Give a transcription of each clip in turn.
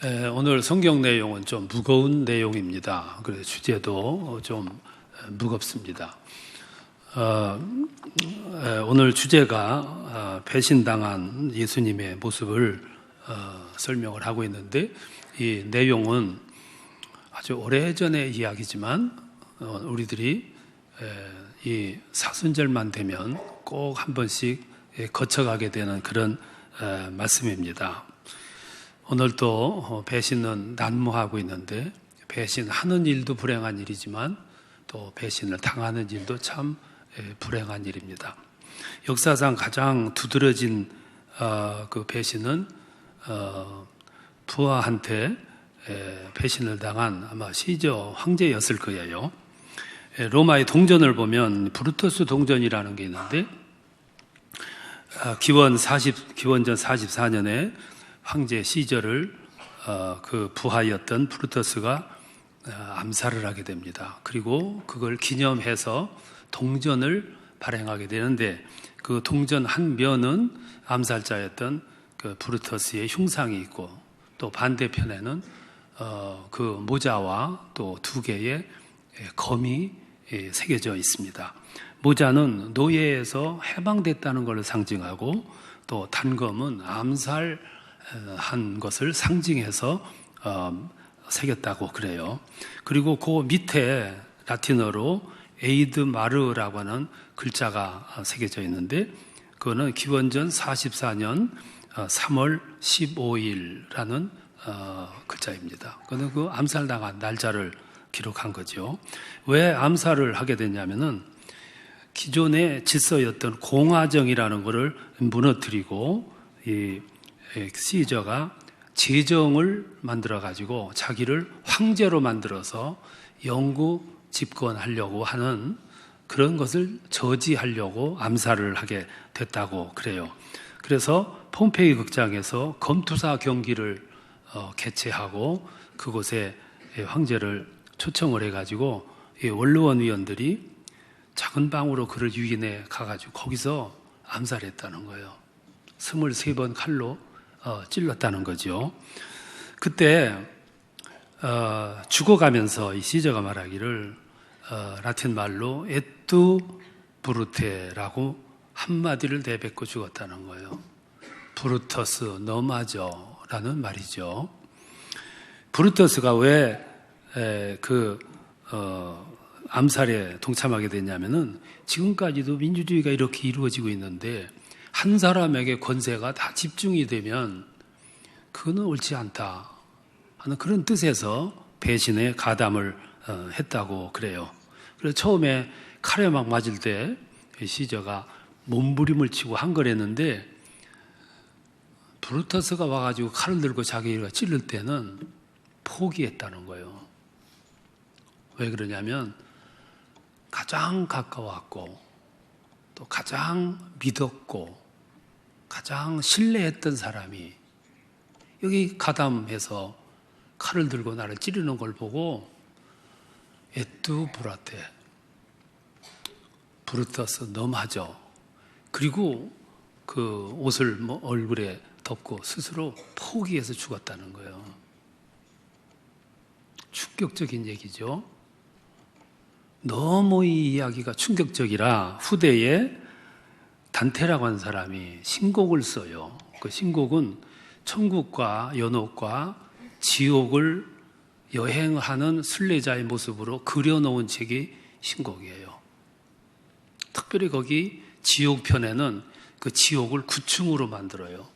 오늘 성경 내용은 좀 무거운 내용입니다. 그래서 주제도 좀 무겁습니다. 오늘 주제가 배신당한 예수님의 모습을 설명을 하고 있는데, 이 내용은 아주 오래전의 이야기지만 우리들이 이 사순절만 되면 꼭 한 번씩 거쳐가게 되는 그런 말씀입니다. 오늘도 배신은 난무하고 있는데, 배신하는 일도 불행한 일이지만 또 배신을 당하는 일도 참 불행한 일입니다. 역사상 가장 두드러진 그 배신은 부하한테 배신을 당한 아마 시저 황제였을 거예요. 로마의 동전을 보면 브루터스 동전이라는 게 있는데, 기원전 44년에 황제 시저를 그 부하였던 브루터스가 암살을 하게 됩니다. 그리고 그걸 기념해서 동전을 발행하게 되는데, 그 동전 한 면은 암살자였던 그 브루터스의 흉상이 있고, 또 반대편에는 그 모자와 또 두 개의 검이 새겨져 있습니다. 모자는 노예에서 해방됐다는 것을 상징하고, 또 단검은 암살한 것을 상징해서 새겼다고 그래요. 그리고 그 밑에 라틴어로 에이드 마르라고 하는 글자가 새겨져 있는데, 그거는 기원전 44년 3월 15일이라는 글자입니다. 그거는 그 암살당한 날짜를 기록한 거죠. 왜 암살을 하게 됐냐면은, 기존의 질서였던 공화정이라는 것을 무너뜨리고, 이 시저가 제정을 만들어 가지고 자기를 황제로 만들어서 영구 집권하려고 하는 그런 것을 저지하려고 암살을 하게 됐다고 그래요. 그래서 폼페이 극장에서 검투사 경기를 개최하고, 그곳에 황제를 초청을 해가지고 원로원 위원들이 작은 방으로 그를 유인해 가가지고 거기서 암살했다는 거예요. 23번 칼로 찔렀다는 거죠. 그때 죽어가면서 이 시저가 말하기를 라틴 말로 에뚜 브루테라고 한마디를 내뱉고 죽었다는 거예요. 브루터스 너 맞어 라는 말이죠. 브루터스가 왜 암살에 동참하게 됐냐면은, 지금까지도 민주주의가 이렇게 이루어지고 있는데 한 사람에게 권세가 다 집중이 되면 그거는 옳지 않다 하는 그런 뜻에서 배신에 가담을 했다고 그래요. 그래서 처음에 칼에 막 맞을 때 시저가 몸부림을 치고 한 거랬는데, 브루터스가 와가지고 칼을 들고 자기가 찌를 때는 포기했다는 거예요. 왜 그러냐면, 가장 가까웠고, 또 가장 믿었고, 가장 신뢰했던 사람이 여기 가담해서 칼을 들고 나를 찌르는 걸 보고, 에뚜 브라테, 브루터스 너 맞아. 그리고 그 옷을 얼굴에 덮고 스스로 포기해서 죽었다는 거예요. 충격적인 얘기죠. 너무 이 이야기가 충격적이라 후대에 단테라고 하는 사람이 신곡을 써요. 그 신곡은 천국과 연옥과 지옥을 여행하는 순례자의 모습으로 그려놓은 책이 신곡이에요. 특별히 거기 지옥편에는 그 지옥을 9층으로 만들어요.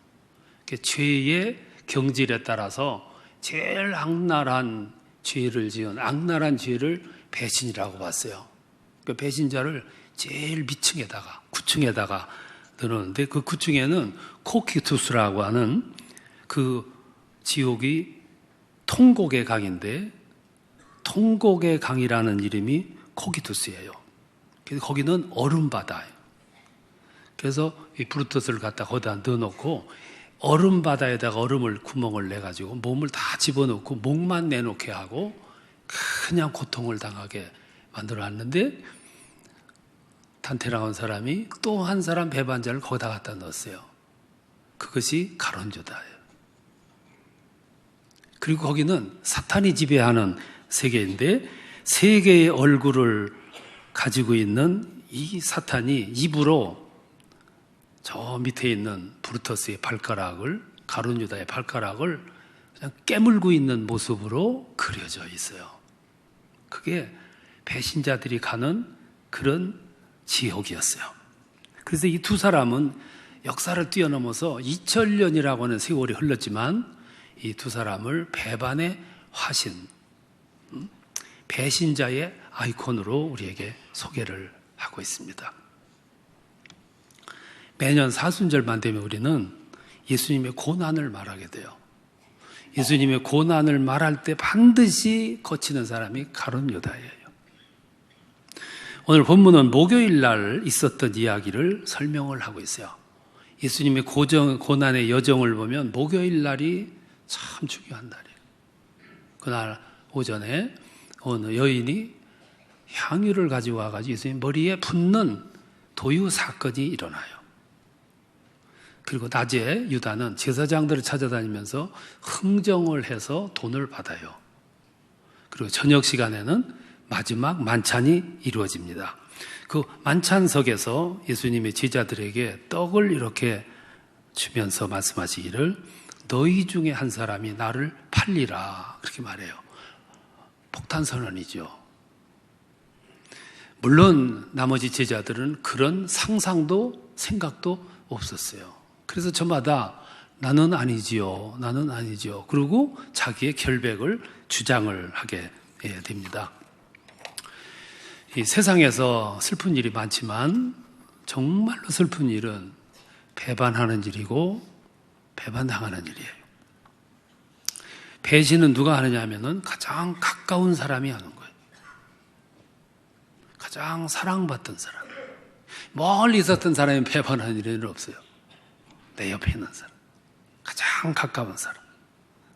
죄의 경질에 따라서 제일 악랄한 죄를 지은 악랄한 죄를 배신이라고 봤어요. 그 배신자를 제일 밑층에다가 9층에다가 넣었는데, 그 9층에는 코키투스라고 하는 그 지옥이 통곡의 강인데, 통곡의 강이라는 이름이 코키투스예요. 그래서 거기는 얼음바다예요. 그래서 이 브루터스를 갖다 거기다 넣어놓고 얼음바다에다가 얼음을 구멍을 내가지고 몸을 다 집어넣고 목만 내놓게 하고 그냥 고통을 당하게 만들어놨는데, 단테라고 한 사람이 또 한 사람 배반자를 거기다 갖다 넣었어요. 그것이 가론주다예요. 그리고 거기는 사탄이 지배하는 세계인데 세계의 얼굴을 가지고 있는 이 사탄이 입으로 저 밑에 있는 브루터스의 발가락을, 가룟 유다의 발가락을 그냥 깨물고 있는 모습으로 그려져 있어요. 그게 배신자들이 가는 그런 지옥이었어요. 그래서 이 두 사람은 역사를 뛰어넘어서 2000년이라고 하는 세월이 흘렀지만 이 두 사람을 배반의 화신, 배신자의 아이콘으로 우리에게 소개를 하고 있습니다. 매년 사순절만 되면 우리는 예수님의 고난을 말하게 돼요. 예수님의 고난을 말할 때 반드시 거치는 사람이 가룟 유다예요. 오늘 본문은 목요일 날 있었던 이야기를 설명을 하고 있어요. 예수님의 고난의 여정을 보면 목요일 날이 참 중요한 날이에요. 그날 오전에 어느 여인이 향유를 가지고 와가지고 예수님 머리에 붓는 도유 사건이 일어나요. 그리고 낮에 유다는 제사장들을 찾아다니면서 흥정을 해서 돈을 받아요. 그리고 저녁 시간에는 마지막 만찬이 이루어집니다. 그 만찬석에서 예수님의 제자들에게 떡을 이렇게 주면서 말씀하시기를 너희 중에 한 사람이 나를 팔리라 그렇게 말해요. 폭탄 선언이죠. 물론 나머지 제자들은 그런 상상도 생각도 없었어요. 그래서 저마다 나는 아니지요. 나는 아니지요. 그리고 자기의 결백을 주장을 하게 됩니다. 이 세상에서 슬픈 일이 많지만 정말로 슬픈 일은 배반하는 일이고 배반당하는 일이에요. 배신은 누가 하느냐 하면은 가장 가까운 사람이 하는 거예요. 가장 사랑받던 사람. 멀리 있었던 사람이 배반하는 일은 없어요. 내 옆에 있는 사람. 가장 가까운 사람.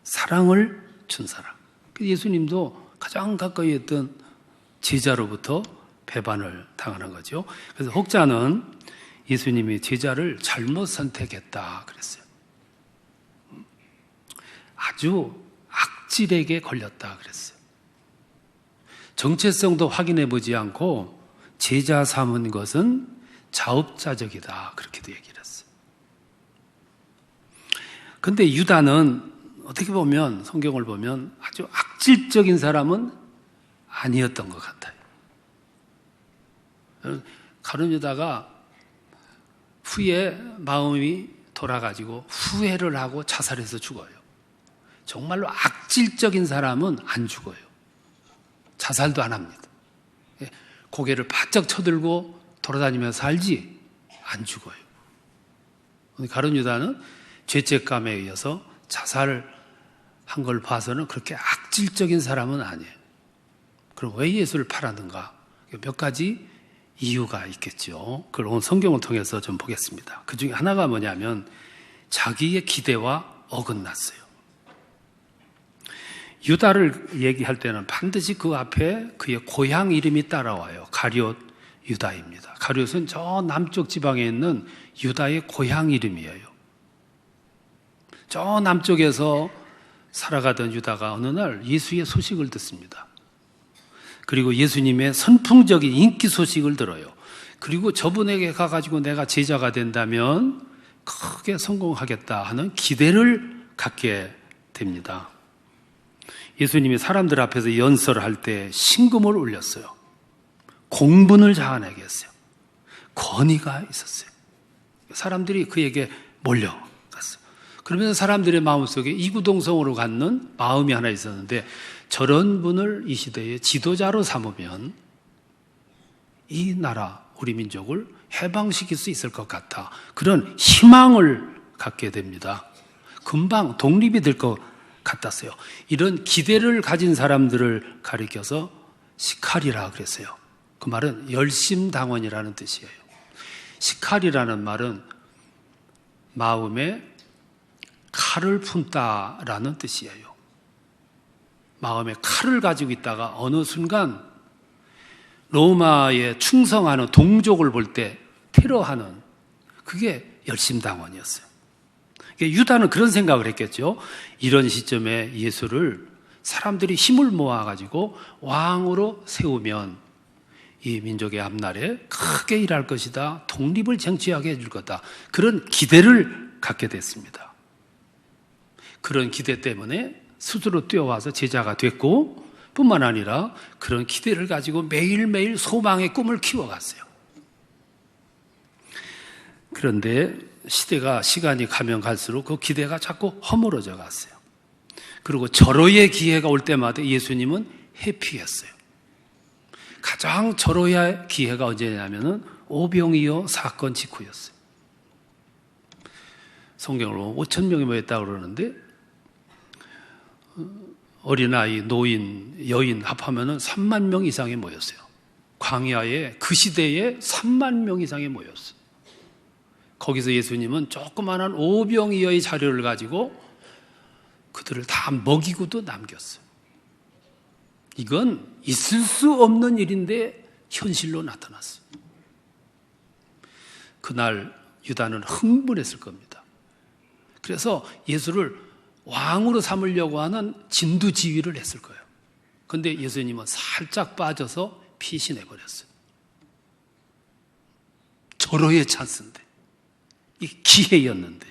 사랑을 준 사람. 예수님도 가장 가까이 있던 제자로부터 배반을 당하는 거죠. 그래서 혹자는 예수님이 제자를 잘못 선택했다 그랬어요. 아주 악질에게 걸렸다 그랬어요. 정체성도 확인해 보지 않고 제자 삼은 것은 자업자적이다 그렇게도 얘기를 했어요. 그런데 유다는 어떻게 보면 성경을 보면 아주 악질적인 사람은 아니었던 것 같아요. 가룟 유다가 후에 마음이 돌아가지고 후회를 하고 자살해서 죽어요. 정말로 악질적인 사람은 안 죽어요. 자살도 안 합니다. 고개를 바짝 쳐들고 돌아다니면서 살지 안 죽어요. 가룟 유다는 죄책감에 의해서 자살을 한 걸 봐서는 그렇게 악질적인 사람은 아니에요. 그럼 왜 예수를 팔았는가? 몇 가지 이유가 있겠죠. 그걸 오늘 성경을 통해서 좀 보겠습니다. 그 중에 하나가 뭐냐면 자기의 기대와 어긋났어요. 유다를 얘기할 때는 반드시 그 앞에 그의 고향 이름이 따라와요. 가룟 유다입니다. 가룟은 저 남쪽 지방에 있는 유다의 고향 이름이에요. 저 남쪽에서 살아가던 유다가 어느 날 예수의 소식을 듣습니다. 그리고 예수님의 선풍적인 인기 소식을 들어요. 그리고 저분에게 가가지고 내가 제자가 된다면 크게 성공하겠다 하는 기대를 갖게 됩니다. 예수님이 사람들 앞에서 연설할 때 신금을 울렸어요. 공분을 자아내게 했어요. 권위가 있었어요. 사람들이 그에게 몰려갔어요. 그러면서 사람들의 마음속에 이구동성으로 갖는 마음이 하나 있었는데 저런 분을 이 시대의 지도자로 삼으면 이 나라, 우리 민족을 해방시킬 수 있을 것 같아. 그런 희망을 갖게 됩니다. 금방 독립이 될 것 같았어요. 이런 기대를 가진 사람들을 가리켜서 시칼이라 그랬어요. 그 말은 열심당원이라는 뜻이에요. 시칼이라는 말은 마음에 칼을 품다라는 뜻이에요. 마음에 칼을 가지고 있다가 어느 순간 로마에 충성하는 동족을 볼 때 테러하는 그게 열심당원이었어요. 유다는 그런 생각을 했겠죠. 이런 시점에 예수를 사람들이 힘을 모아가지고 왕으로 세우면 이 민족의 앞날에 크게 일할 것이다. 독립을 쟁취하게 해줄 거다. 그런 기대를 갖게 됐습니다. 그런 기대 때문에 스스로 뛰어와서 제자가 됐고, 뿐만 아니라 그런 기대를 가지고 매일매일 소망의 꿈을 키워갔어요. 그런데 시간이 가면 갈수록 그 기대가 자꾸 허물어져 갔어요. 그리고 절호의 기회가 올 때마다 예수님은 회피했어요. 가장 절호의 기회가 언제냐면은 오병이어 사건 직후였어요. 성경으로 5,000명이 모였다고 그러는데 어린아이, 노인, 여인 합하면은 3만 명 이상이 모였어요. 광야에 그 시대에 3만 명 이상이 모였어요. 거기서 예수님은 조그마한 오병이어의 자료를 가지고 그들을 다 먹이고도 남겼어요. 이건 있을 수 없는 일인데 현실로 나타났어요. 그날 유다는 흥분했을 겁니다. 그래서 예수를 왕으로 삼으려고 하는 진두지휘를 했을 거예요. 그런데 예수님은 살짝 빠져서 피신해버렸어요. 절호의 찬스인데, 이 기회였는데,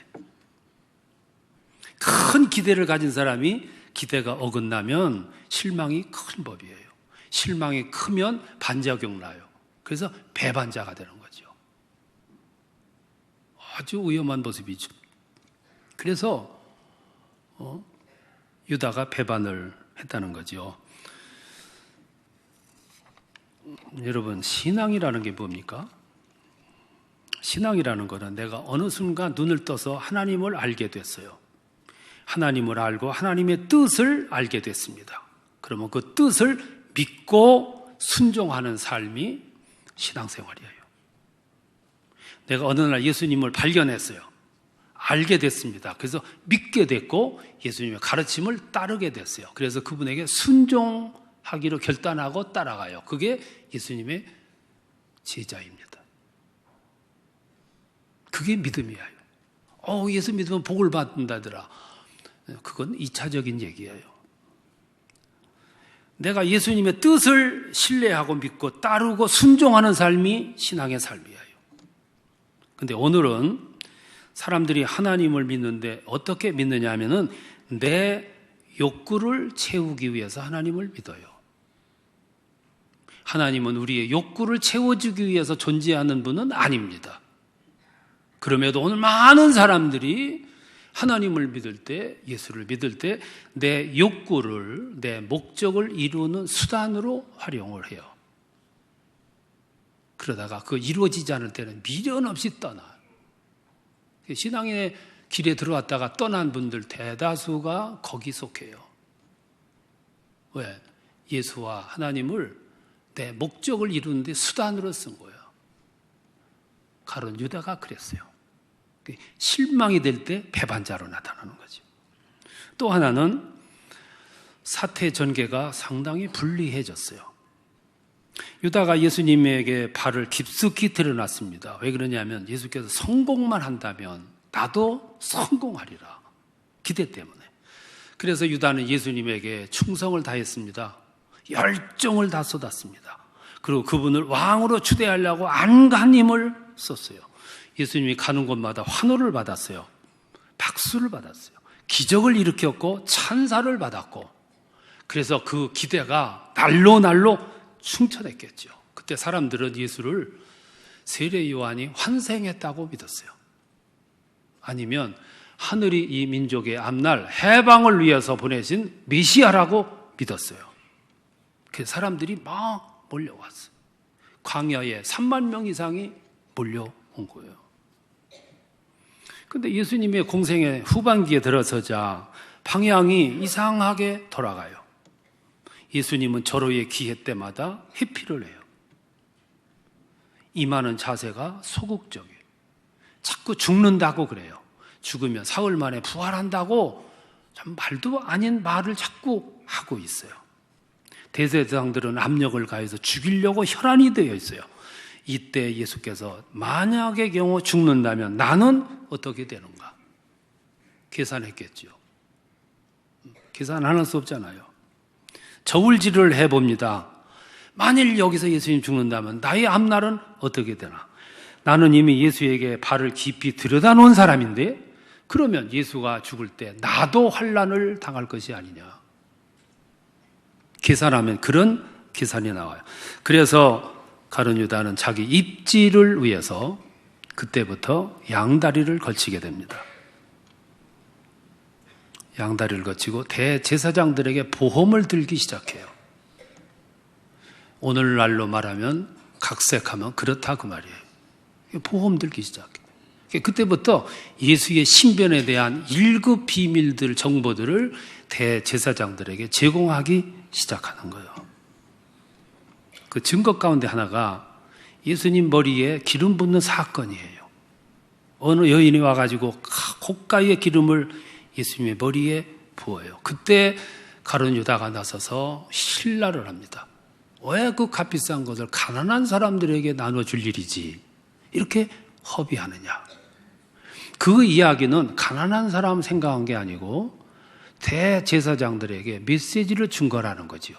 큰 기대를 가진 사람이 기대가 어긋나면 실망이 큰 법이에요. 실망이 크면 반작용 나요. 그래서 배반자가 되는 거죠. 아주 위험한 모습이죠. 그래서 유다가 배반을 했다는 거죠. 여러분, 신앙이라는 게 뭡니까? 신앙이라는 것은 내가 어느 순간 눈을 떠서 하나님을 알게 됐어요. 하나님을 알고 하나님의 뜻을 알게 됐습니다. 그러면 그 뜻을 믿고 순종하는 삶이 신앙생활이에요. 내가 어느 날 예수님을 발견했어요. 알게 됐습니다. 그래서 믿게 됐고 예수님의 가르침을 따르게 됐어요. 그래서 그분에게 순종하기로 결단하고 따라가요. 그게 예수님의 제자입니다. 그게 믿음이에요. 예수 믿으면 복을 받는다더라. 그건 2차적인 얘기예요. 내가 예수님의 뜻을 신뢰하고 믿고 따르고 순종하는 삶이 신앙의 삶이에요. 근데 오늘은 사람들이 하나님을 믿는데 어떻게 믿느냐 하면은 내 욕구를 채우기 위해서 하나님을 믿어요. 하나님은 우리의 욕구를 채워주기 위해서 존재하는 분은 아닙니다. 그럼에도 오늘 많은 사람들이 하나님을 믿을 때, 예수를 믿을 때 내 욕구를, 내 목적을 이루는 수단으로 활용을 해요. 그러다가 그 이루어지지 않을 때는 미련 없이 떠나요. 신앙의 길에 들어왔다가 떠난 분들 대다수가 거기 속해요. 왜? 예수와 하나님을 내 목적을 이루는데 수단으로 쓴 거예요. 가론 유다가 그랬어요. 실망이 될 때 배반자로 나타나는 거죠. 또 하나는 사태 전개가 상당히 불리해졌어요. 유다가 예수님에게 발을 깊숙이 들여놨습니다. 왜 그러냐면 예수께서 성공만 한다면 나도 성공하리라. 기대 때문에. 그래서 유다는 예수님에게 충성을 다했습니다. 열정을 다 쏟았습니다. 그리고 그분을 왕으로 추대하려고 안간 힘을 썼어요. 예수님이 가는 곳마다 환호를 받았어요. 박수를 받았어요. 기적을 일으켰고 찬사를 받았고, 그래서 그 기대가 날로 충천했겠죠. 그때 사람들은 예수를 세례 요한이 환생했다고 믿었어요. 아니면 하늘이 이 민족의 앞날 해방을 위해서 보내신 메시아라고 믿었어요. 그래서 사람들이 막 몰려왔어요. 광야에 3만 명 이상이 몰려온 거예요. 그런데 예수님의 공생의 후반기에 들어서자 방향이 이상하게 돌아가요. 예수님은 절호의 기회 때마다 회피를 해요. 임하는 자세가 소극적이에요. 자꾸 죽는다고 그래요. 죽으면 사흘 만에 부활한다고 참 말도 아닌 말을 자꾸 하고 있어요. 대제사장들은 압력을 가해서 죽이려고 혈안이 되어 있어요. 이때 예수께서 만약의 경우 죽는다면 나는 어떻게 되는가? 계산했겠죠. 계산 안 할 수 없잖아요. 저울질을 해봅니다. 만일 여기서 예수님 죽는다면 나의 앞날은 어떻게 되나? 나는 이미 예수에게 발을 깊이 들여다놓은 사람인데 그러면 예수가 죽을 때 나도 환난을 당할 것이 아니냐. 계산하면 그런 계산이 나와요. 그래서 가룟 유다는 자기 입지를 위해서 그때부터 양다리를 걸치게 됩니다. 양다리를 거치고 대제사장들에게 보험을 들기 시작해요. 오늘날로 말하면 각색하면 그렇다 그 말이에요. 보험 들기 시작해요. 그때부터 예수의 신변에 대한 1급 비밀들, 정보들을 대제사장들에게 제공하기 시작하는 거예요. 그 증거 가운데 하나가 예수님 머리에 기름 붓는 사건이에요. 어느 여인이 와가지고 고가의 기름을 예수님의 머리에 부어요. 그때 가룟 유다가 나서서 신라를 합니다. 왜 그 값비싼 것을 가난한 사람들에게 나눠줄 일이지 이렇게 허비하느냐. 그 이야기는 가난한 사람 생각한 게 아니고 대제사장들에게 메시지를 준 거라는 거죠.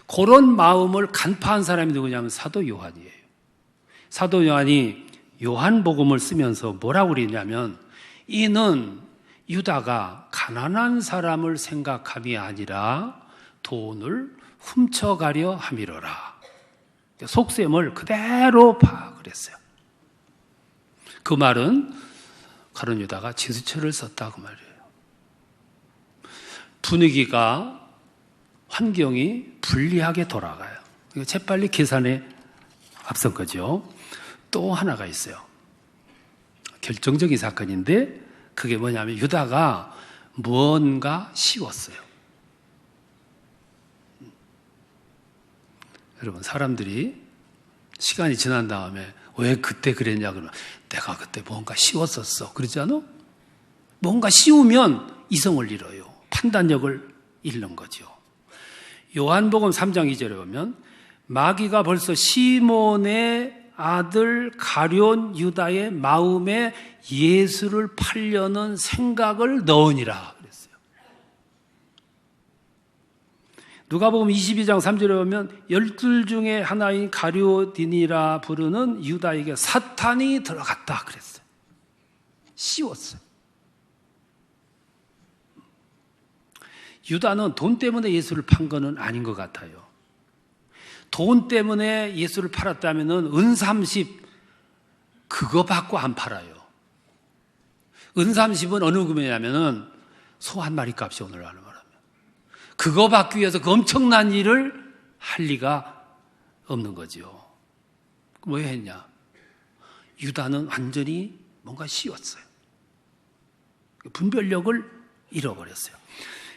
그런 마음을 간파한 사람이 누구냐면 사도 요한이에요. 사도 요한이 요한복음을 쓰면서 뭐라고 그랬냐면 이는 유다가 가난한 사람을 생각함이 아니라 돈을 훔쳐가려 함이로라. 속셈을 그대로 그랬어요. 그 말은 가룟 유다가 지수처를 썼다고 말이에요. 분위기가 환경이 불리하게 돌아가요. 재빨리 계산에 앞선 거죠. 또 하나가 있어요. 결정적인 사건인데 그게 뭐냐면 유다가 무언가 씌웠어요. 여러분 사람들이 시간이 지난 다음에 왜 그때 그랬냐 그러면 내가 그때 뭔가 씌웠었어 그러지 않아? 뭔가 씌우면 이성을 잃어요. 판단력을 잃는 거죠. 요한복음 3장 2절에 보면 마귀가 벌써 시몬의 아들 가룟 유다의 마음에 예수를 팔려는 생각을 넣으니라 그랬어요. 누가복음 22장 3절에 보면 12 중에 하나인 가룟이라 부르는 유다에게 사탄이 들어갔다 그랬어요. 씌웠어요. 유다는 돈 때문에 예수를 판 거는 아닌 것 같아요. 돈 때문에 예수를 팔았다면 은 30 그거 받고 안 팔아요. 은 30은 어느 금이냐면 소 한 마리 값이 오늘날로 말하면 그거 받기 위해서 그 엄청난 일을 할 리가 없는 거죠. 왜 했냐? 유다는 완전히 뭔가 씌웠어요. 분별력을 잃어버렸어요.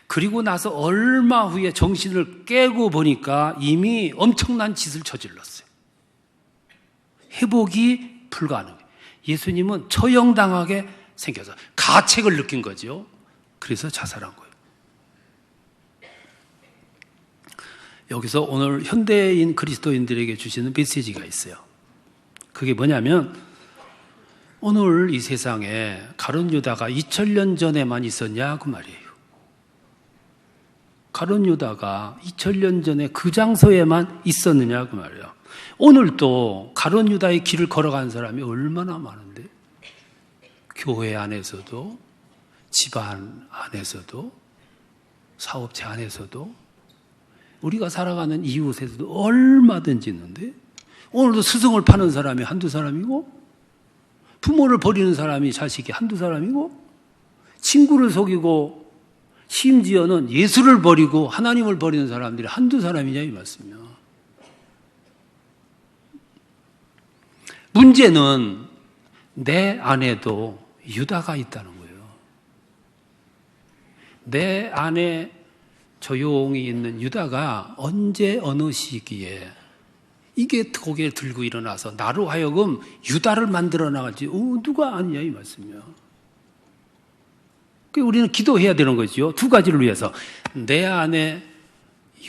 그리고 나서 얼마 후에 정신을 깨고 보니까 이미 엄청난 짓을 저질렀어요. 회복이 불가능해요. 예수님은 처형당하게 생겨서 가책을 느낀 거죠. 그래서 자살한 거예요. 여기서 오늘 현대인 그리스도인들에게 주시는 메시지가 있어요. 그게 뭐냐면 오늘 이 세상에 가룟 유다가 2000년 전에만 있었냐 그 말이에요. 가룟 유다가 2000년 전에 그 장소에만 있었느냐 그 말이에요. 오늘도 가룟 유다의 길을 걸어간 사람이 얼마나 많은데 교회 안에서도 집안 안에서도 사업체 안에서도 우리가 살아가는 이웃에서도 얼마든지 있는데 오늘도 스승을 파는 사람이 한두 사람이고 부모를 버리는 사람이 자식이 한두 사람이고 친구를 속이고 심지어는 예수를 버리고 하나님을 버리는 사람들이 한두 사람이냐 이 말씀이야. 문제는 내 안에도 유다가 있다는 거예요. 내 안에 조용히 있는 유다가 언제 어느 시기에 이게 고개를 들고 일어나서 나로 하여금 유다를 만들어 나갈지 누가 아느냐 이 말씀이야. 우리는 기도해야 되는 거죠. 두 가지를 위해서. 내 안에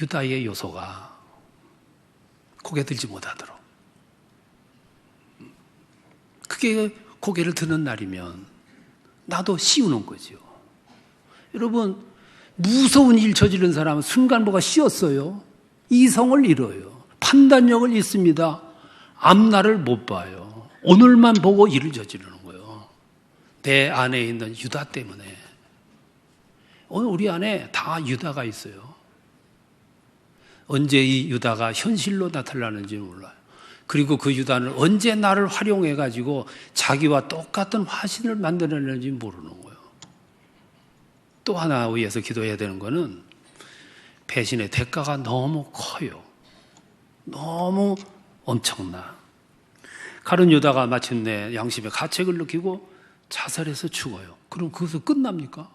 유다의 요소가 고개 들지 못하도록. 그게 고개를 드는 날이면 나도 씌우는 거죠. 여러분, 무서운 일 저지른 사람은 순간 뭐가 씌었어요. 이성을 잃어요. 판단력을 잃습니다. 앞날을 못 봐요. 오늘만 보고 일을 저지르는 거예요. 내 안에 있는 유다 때문에. 오늘 우리 안에 다 유다가 있어요. 언제 이 유다가 현실로 나타나는지는 몰라요. 그리고 그 유다는 언제 나를 활용해가지고 자기와 똑같은 화신을 만들어내는지 모르는 거예요. 또 하나 위해서 기도해야 되는 거는 배신의 대가가 너무 커요. 너무 엄청나. 가룟 유다가 마침내 양심의 가책을 느끼고 자살해서 죽어요. 그럼 그것은 끝납니까?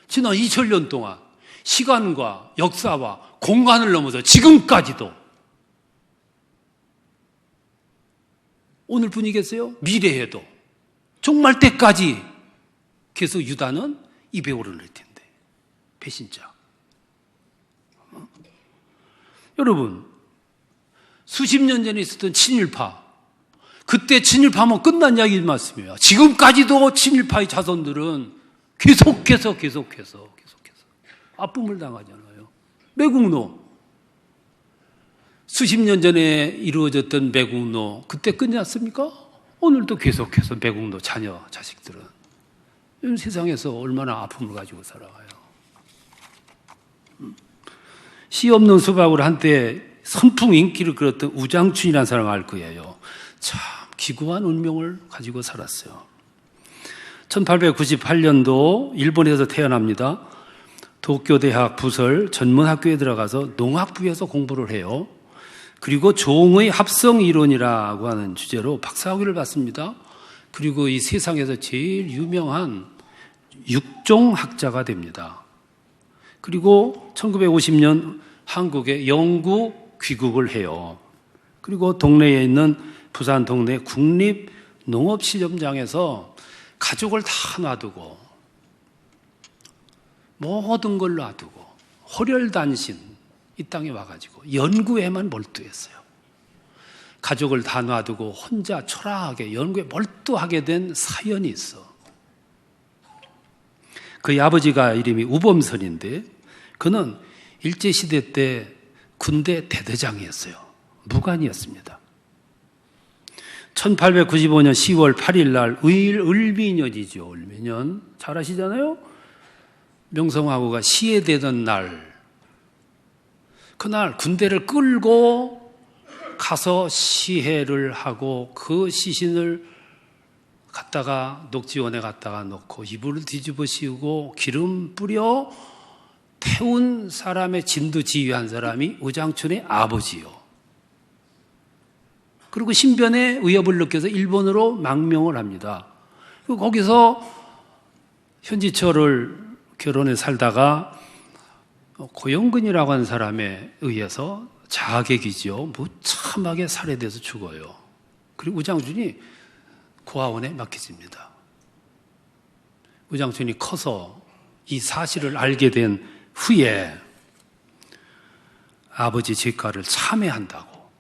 지난 2000년 동안 시간과 역사와 공간을 넘어서 지금까지도 오늘뿐이겠어요? 미래에도 정말 때까지 계속 유다는 입에 오르는 텐데 배신자. 여러분, 수십 년 전에 있었던 친일파, 그때 친일파면 끝난 이야기 말씀이에요. 지금까지도 친일파의 자손들은 계속해서 아픔을 당하잖아요. 매국노, 수십 년 전에 이루어졌던 매국노, 그때 끝났습니까? 오늘도 계속해서 매국노 자녀, 자식들은 세상에서 얼마나 아픔을 가지고 살아가요. 씨 없는 수박으로 한때 선풍 인기를 끌었던 우장춘이라는 사람 알 거예요. 참 기구한 운명을 가지고 살았어요. 1898년도 일본에서 태어납니다. 도쿄대학 부설 전문학교에 들어가서 농학부에서 공부를 해요. 그리고 종의 합성 이론이라고 하는 주제로 박사학위를 받습니다. 그리고 이 세상에서 제일 유명한 육종학자가 됩니다. 그리고 1950년 한국에 영구 귀국을 해요. 그리고 동네에 있는 부산 동네 국립농업시험장에서 가족을 다 놔두고 모든 걸 놔두고 호렬단신 이 땅에 와가지고 연구에만 몰두했어요. 가족을 다 놔두고 혼자 초라하게 연구에 몰두하게 된 사연이 있어. 그의 아버지가 이름이 우범선인데 그는 일제시대 때 군대 대대장이었어요. 무관이었습니다. 1895년 10월 8일 날 을미년이죠. 을미년 잘 아시잖아요. 명성황후가 시해되던 날, 그날 군대를 끌고 가서 시해를 하고 그 시신을 갖다가 녹지원에 갖다가 놓고 이불을 뒤집어 씌우고 기름 뿌려 태운 사람의 진두지휘한 사람이 우장춘의 아버지요. 그리고 신변에 위협을 느껴서 일본으로 망명을 합니다. 그리고 거기서 현지철을 결혼해 살다가 고영근이라고 하는 사람에 의해서 자객이죠. 무참하게 살해돼서 죽어요. 그리고 우장춘이 고아원에 맡겨집니다. 우장춘이 커서 이 사실을 알게 된 후에 아버지 재가를 참회한다고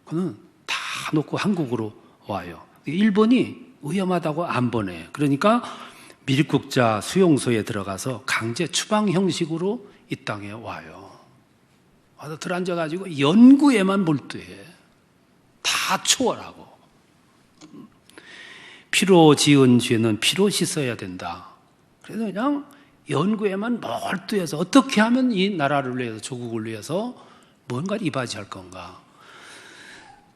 그는 다 놓고 한국으로 와요. 일본이 위험하다고 안 보내. 그러니까 밀국자 수용소에 들어가서 강제 추방 형식으로 이 땅에 와요. 와서 들어앉아가지고 연구에만 몰두해. 다 초월하고. 피로 지은 죄는 피로 씻어야 된다. 그래서 그냥 연구에만 몰두해서 어떻게 하면 이 나라를 위해서 조국을 위해서 뭔가를 이바지할 건가.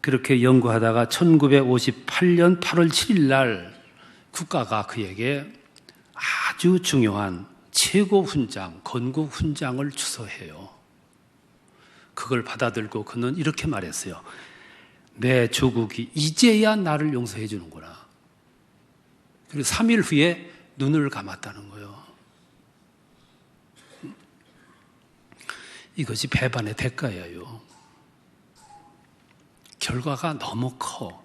그렇게 연구하다가 1958년 8월 7일 날 국가가 그에게 아주 중요한 최고 훈장, 건국 훈장을 추서해요. 그걸 받아들고 그는 이렇게 말했어요. 내 조국이 이제야 나를 용서해 주는구나. 그리고 3일 후에 눈을 감았다는 거예요. 이것이 배반의 대가예요. 결과가 너무 커.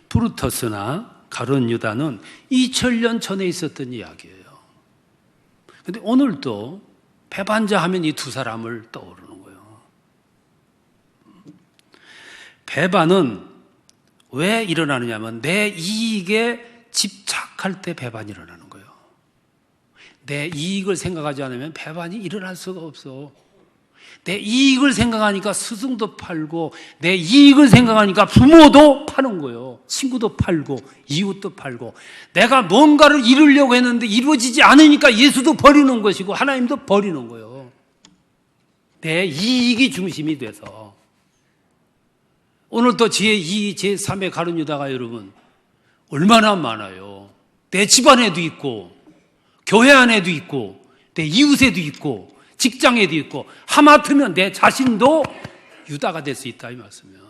브루터스나 가룟 유다는 2000년 전에 있었던 이야기예요. 그런데 오늘도 배반자 하면 이 두 사람을 떠오르는 거예요. 배반은 왜 일어나느냐면 내 이익에 착할 때 배반이 일어나는 거예요. 내 이익을 생각하지 않으면 배반이 일어날 수가 없어. 내 이익을 생각하니까 스승도 팔고, 내 이익을 생각하니까 부모도 파는 거예요. 친구도 팔고, 이웃도 팔고. 내가 뭔가를 이루려고 했는데 이루어지지 않으니까 예수도 버리는 것이고 하나님도 버리는 거예요. 내 이익이 중심이 돼서. 오늘 또 제2, 제3의 가룟 유다가 여러분 얼마나 많아요. 내 집안에도 있고, 교회 안에도 있고, 내 이웃에도 있고, 직장에도 있고, 하마터면 내 자신도 유다가 될 수 있다 이 말씀이에요.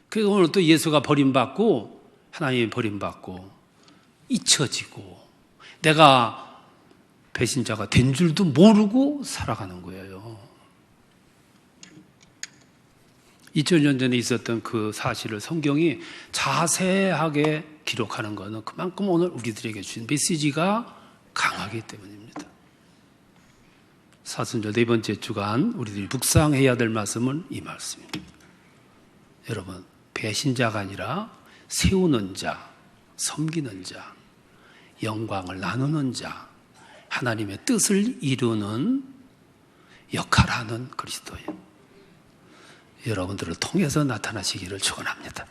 그래서 오늘 또 예수가 버림받고 하나님이 버림받고 잊혀지고 내가 배신자가 된 줄도 모르고 살아가는 거예요. 2000년 전에 있었던 그 사실을 성경이 자세하게 기록하는 것은 그만큼 오늘 우리들에게 주신 메시지가 강하기 때문입니다. 사순절 네 번째 주간 우리들이 묵상해야 될 말씀은 이 말씀입니다. 여러분, 배신자가 아니라 세우는 자, 섬기는 자, 영광을 나누는 자, 하나님의 뜻을 이루는 역할하는 그리스도예요. 여러분들을 통해서 나타나시기를 축원합니다.